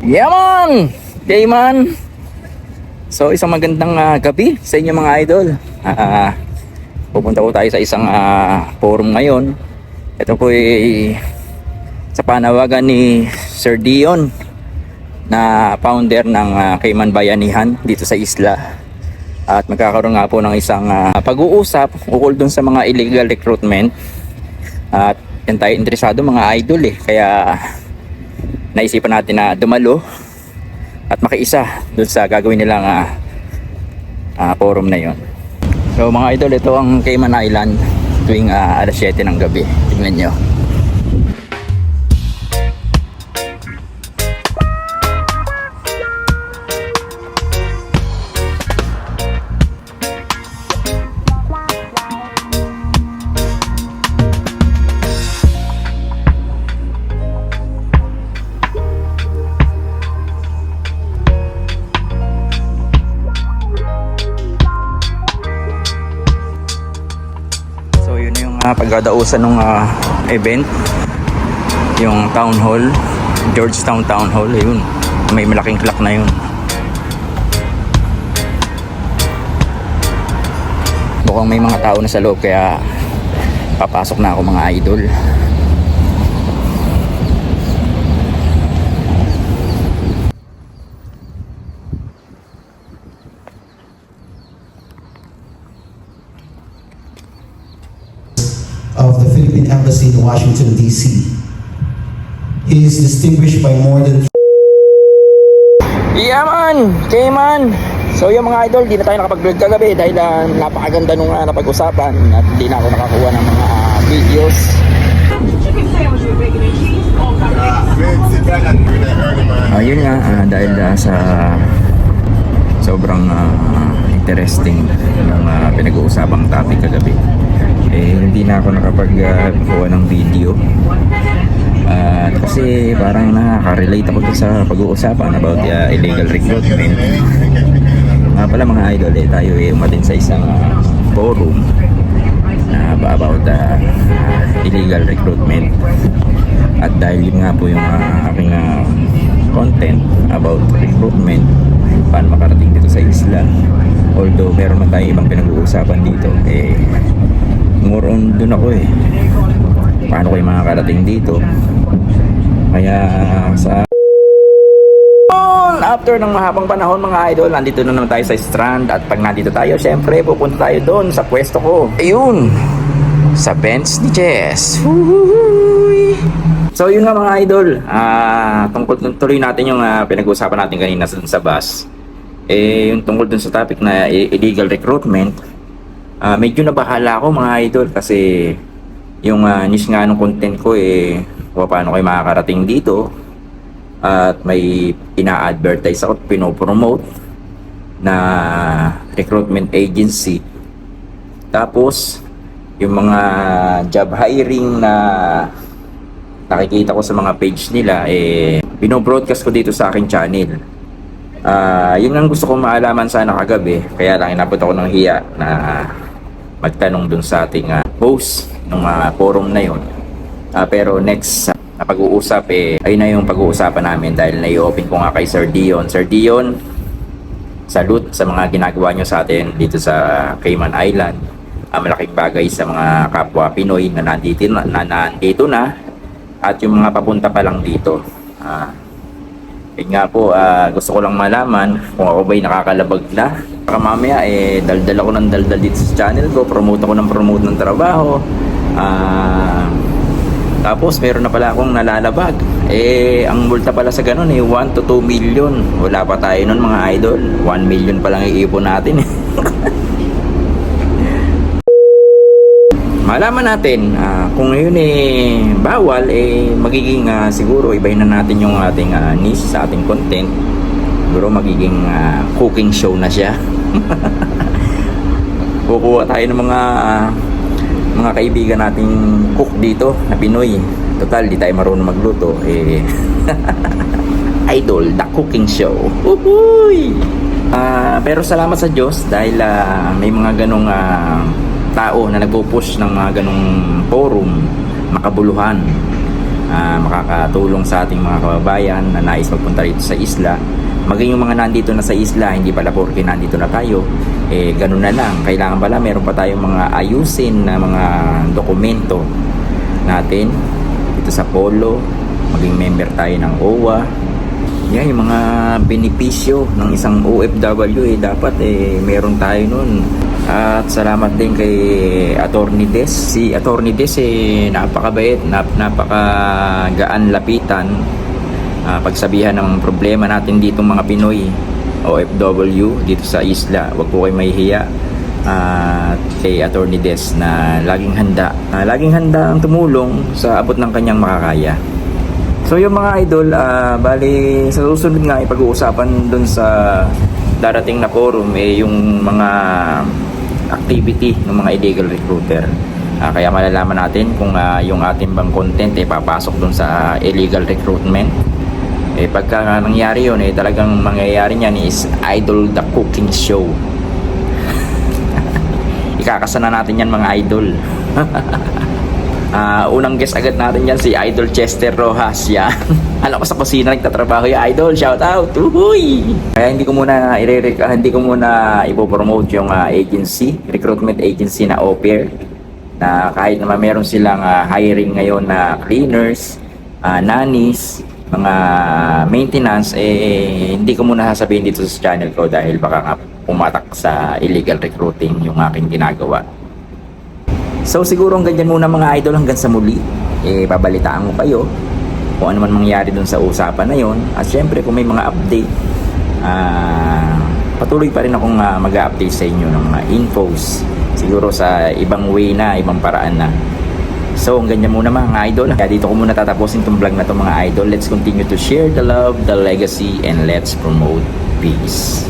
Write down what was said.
Yaman! Jayman! So isang magandang gabi sa inyo mga idol. Pupunta po tayo sa isang forum ngayon. Ito po ay sa panawagan ni Sir Dion na founder ng Cayman Bayanihan dito sa isla. At magkakaroon nga po ng isang pag-uusap ukol dun sa mga illegal recruitment. At yan tayo interesado mga idol kaya naisipan natin na dumalo at makiisa dun sa gagawin nilang forum na yon. So mga idol, ito ang Cayman Island tuwing alas 7 ng gabi. Tingnan nyo. Pagdadausan ng event, yung town hall, Georgetown Town Hall, yun, may malaking clock na yun. Mukhang may mga tao na sa loob kaya papasok na ako mga idol. Of the Philippine Embassy in Washington, D.C. He is distinguished by more than... Yaman! Cayman! So yung mga idol, di na tayo nakapag-vlog kagabi dahil napakaganda nung napag-usapan at hindi na ako nakakuha ng mga videos. Yun nga, dahil sa sobrang interesting ng pinag-uusapang topic kagabi, hindi na ako nakapag-kuha ng video. Kasi parang nakaka-relate ako sa pag-uusapan about illegal recruitment. Nga pala mga idol, tayo umatin sa isang forum na about illegal recruitment. At dahil yun nga po yung aking content about recruitment, paano makarating dito sa isla. Although meron man tayo ibang pinag-uusapan dito, more on dun ako paano kayo makakarating dito. Kaya sa after ng mahabang panahon mga idol, nandito na naman tayo sa strand. At pag nandito tayo, syempre pupunta tayo doon sa pwesto ko, ayun, sa bench ni Jess. So yun nga mga idol, tungkol tuloy natin yung pinag-uusapan natin kanina sa bus. Yung tungkol dun sa topic na illegal recruitment, medyo nabahala ako mga idol kasi yung niche nga ng content ko paano kayo makakarating dito, at may ina-advertise ako, pinopromote na recruitment agency. Tapos yung mga job hiring na nakikita ko sa mga page nila binobroadcast ko dito sa aking channel. Yun ang gusto kong maalaman sana kagabi, kaya lang inabot ako ng hiya na magtanong dun sa ating host ng forum na yun. Pero next na pag-uusap ay na yung pag-uusapan namin dahil na-i-open ko nga kay Sir Dion. Sir Dion, salute sa mga ginagawa nyo sa atin dito sa Cayman Island. Malaking bagay sa mga kapwa Pinoy na nandito na at yung mga papunta pa lang dito. Yun nga po, gusto ko lang malaman kung ako ba'y nakakalabag na. Baka mamaya daldal ako ng daldal dito sa channel ko, promote ako ng trabaho. Tapos meron na pala akong nalalabag. Ang multa pala sa ganun 1 to 2 million. Wala pa tayo nun mga idol, 1 million pa lang iipon natin. Malaman natin kung yun bawal, magiging siguro ibahin na natin yung ating niche sa ating content. Siguro magiging cooking show na siya. Kukuha tayo ng mga kaibigan nating cook dito na Pinoy. Total, di tayo marunong magluto. Idol, the cooking show. Uhuy! Pero salamat sa Diyos dahil may mga ganong tao na nagpo-push ng mga ganong forum, makabuluhan. makakatulong sa ating mga kababayan na nais magpunta rito sa isla. Maging yung mga nandito na sa isla, hindi pala porke nandito na tayo, ganun na lang. Kailangan pala meron pa tayong mga ayusin na mga dokumento natin dito sa Polo. Maging member tayo ng OWA. Yan yung mga benepisyo ng isang OFW, dapat meron tayo nun. At salamat din kay Attorney Des. Si Attorney Des napakabait, napakagaan lapitan. Pagsabihan ng problema natin dito mga Pinoy OFW dito sa isla, wag po kayo mahihiya. Kay Attorney Des na laging handa ang tumulong sa abot ng kanyang makakaya. So yung mga idol, bali sa susunod nga ipag-uusapan dun sa darating na forum yung mga activity ng mga illegal recruiter. Kaya malalaman natin kung yung ating bang content papasok dun sa illegal recruitment. Pagka nangyari yun, talagang mangyayari niyan is Idol the Cooking Show. Ikakasana natin yan mga idol. Unang guest agad natin yan si Idol Chester Rojas. Yan. Alam ko sa kusina nagtatrabaho yung idol. Shout out. Uhuy! Kaya hindi ko muna ipopromote yung agency, recruitment agency na au pair, na kahit naman meron silang hiring ngayon na cleaners, nannies, mga maintenance, hindi ko muna sasabihin dito sa channel ko dahil baka nga pumatak sa illegal recruiting yung aking ginagawa. So siguro hanggang dyan muna mga idol, hanggang sa muli. Babalitaan ko kayo kung ano man mangyari dun sa usapan na yon. At syempre kung may mga update, patuloy pa rin akong mag-update sa inyo ng mga infos. Siguro sa ibang way na, ibang paraan na. So hanggang dyan muna mga idol. Kaya dito ko muna tatapusin itong vlog na to mga idol. Let's continue to share the love, the legacy, and let's promote peace.